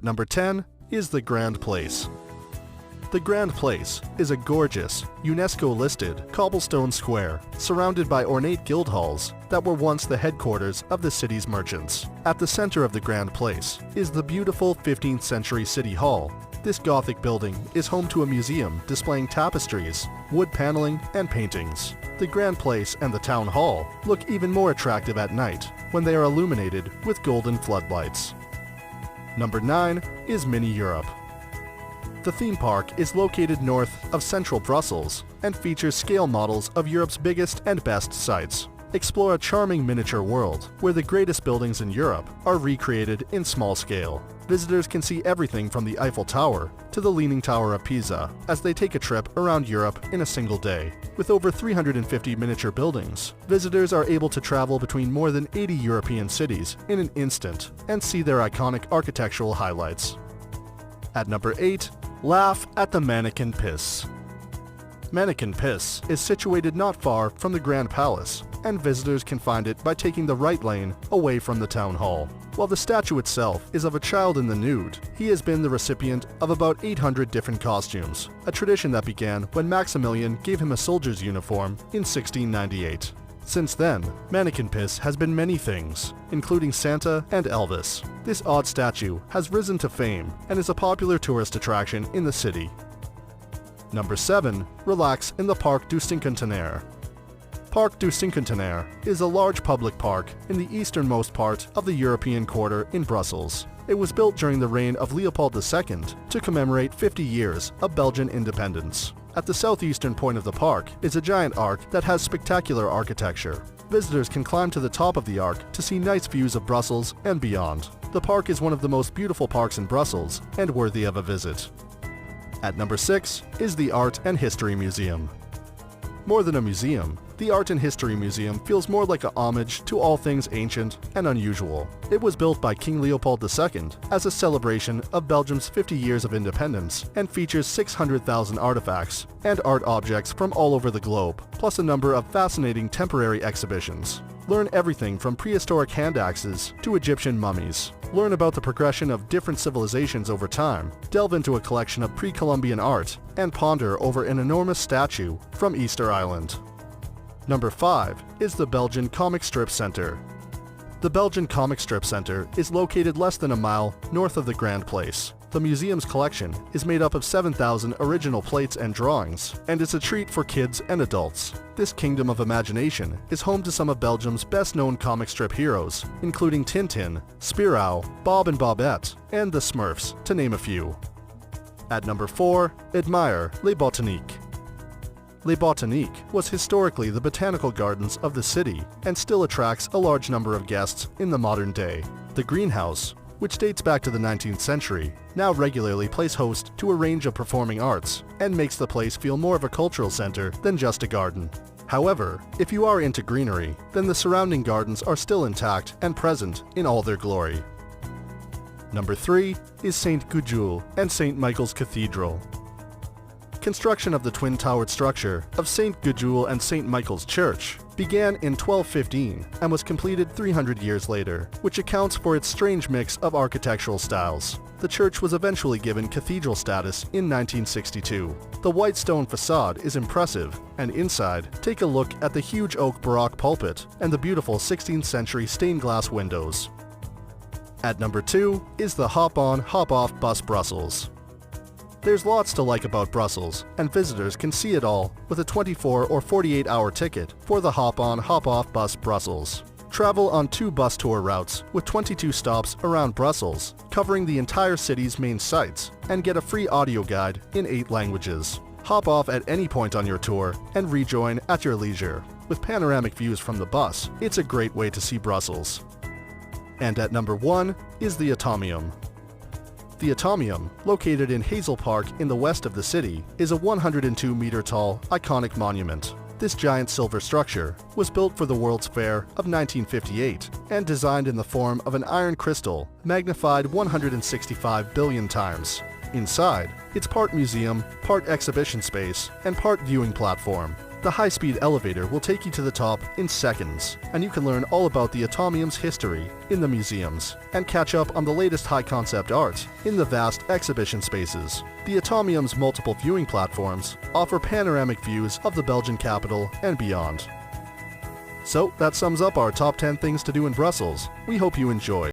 Number 10 is the Grand Place. The Grand Place is a gorgeous, UNESCO-listed cobblestone square surrounded by ornate guild halls that were once the headquarters of the city's merchants. At the center of the Grand Place is the beautiful 15th century City Hall. This Gothic building is home to a museum displaying tapestries, wood paneling, and paintings. The Grand Place and the Town Hall look even more attractive at night when they are illuminated with golden floodlights. Number 9 is Mini Europe. The theme park is located north of central Brussels and features scale models of Europe's biggest and best sites. Explore a charming miniature world where the greatest buildings in Europe are recreated in small scale. Visitors can see everything from the Eiffel Tower to the Leaning Tower of Pisa as they take a trip around Europe in a single day. With over 350 miniature buildings, visitors are able to travel between more than 80 European cities in an instant and see their iconic architectural highlights. At number 8, laugh at the Mannequin Piss. Mannequin Piss is situated not far from the Grand Palace, and visitors can find it by taking the right lane away from the town hall. While the statue itself is of a child in the nude, he has been the recipient of about 800 different costumes, a tradition that began when Maximilian gave him a soldier's uniform in 1698. Since then, Mannequin Piss has been many things, including Santa and Elvis. This odd statue has risen to fame and is a popular tourist attraction in the city. Number 7. Relax in the Parc du Cinquantenaire. Parc du Cinquantenaire is a large public park in the easternmost part of the European Quarter in Brussels. It was built during the reign of Leopold II to commemorate 50 years of Belgian independence. At the southeastern point of the park is a giant arc that has spectacular architecture. Visitors can climb to the top of the arc to see nice views of Brussels and beyond. The park is one of the most beautiful parks in Brussels and worthy of a visit. At number 6 is the Art and History Museum. More than a museum, the Art and History Museum feels more like a homage to all things ancient and unusual. It was built by King Leopold II as a celebration of Belgium's 50 years of independence and features 600,000 artifacts and art objects from all over the globe, plus a number of fascinating temporary exhibitions. Learn everything from prehistoric hand axes to Egyptian mummies. Learn about the progression of different civilizations over time, delve into a collection of pre-Columbian art, and ponder over an enormous statue from Easter Island. Number 5 is the Belgian Comic Strip Center. The Belgian Comic Strip Center is located less than a mile north of the Grand Place. The museum's collection is made up of 7,000 original plates and drawings, and is a treat for kids and adults. This kingdom of imagination is home to some of Belgium's best-known comic strip heroes, including Tintin, Spirou, Bob and Bobette, and the Smurfs, to name a few. At number 4, admire Les Botaniques. Les Botaniques was historically the botanical gardens of the city and still attracts a large number of guests in the modern day. The greenhouse, which dates back to the 19th century, now regularly plays host to a range of performing arts and makes the place feel more of a cultural center than just a garden. However, if you are into greenery, then the surrounding gardens are still intact and present in all their glory. Number 3 is St. Gudule and St. Michael's Cathedral. Construction of the twin-towered structure of St. Gudule and St. Michael's Church began in 1215 and was completed 300 years later, which accounts for its strange mix of architectural styles. The church was eventually given cathedral status in 1962. The white stone facade is impressive, and inside, take a look at the huge oak Baroque pulpit and the beautiful 16th century stained glass windows. At number 2 is the Hop-on, Hop-off Bus Brussels. There's lots to like about Brussels, and visitors can see it all with a 24 or 48-hour ticket for the Hop-on, Hop-off Bus Brussels. Travel on 2 bus tour routes with 22 stops around Brussels, covering the entire city's main sites, and get a free audio guide in 8 languages. Hop off at any point on your tour and rejoin at your leisure. With panoramic views from the bus, it's a great way to see Brussels. And at number 1 is the Atomium. The Atomium, located in Hazel Park in the west of the city, is a 102-meter-tall, iconic monument. This giant silver structure was built for the World's Fair of 1958 and designed in the form of an iron crystal magnified 165 billion times. Inside, it's part museum, part exhibition space, and part viewing platform. The high-speed elevator will take you to the top in seconds, and you can learn all about the Atomium's history in the museums, and catch up on the latest high-concept art in the vast exhibition spaces. The Atomium's multiple viewing platforms offer panoramic views of the Belgian capital and beyond. So that sums up our top 10 things to do in Brussels. We hope you enjoy.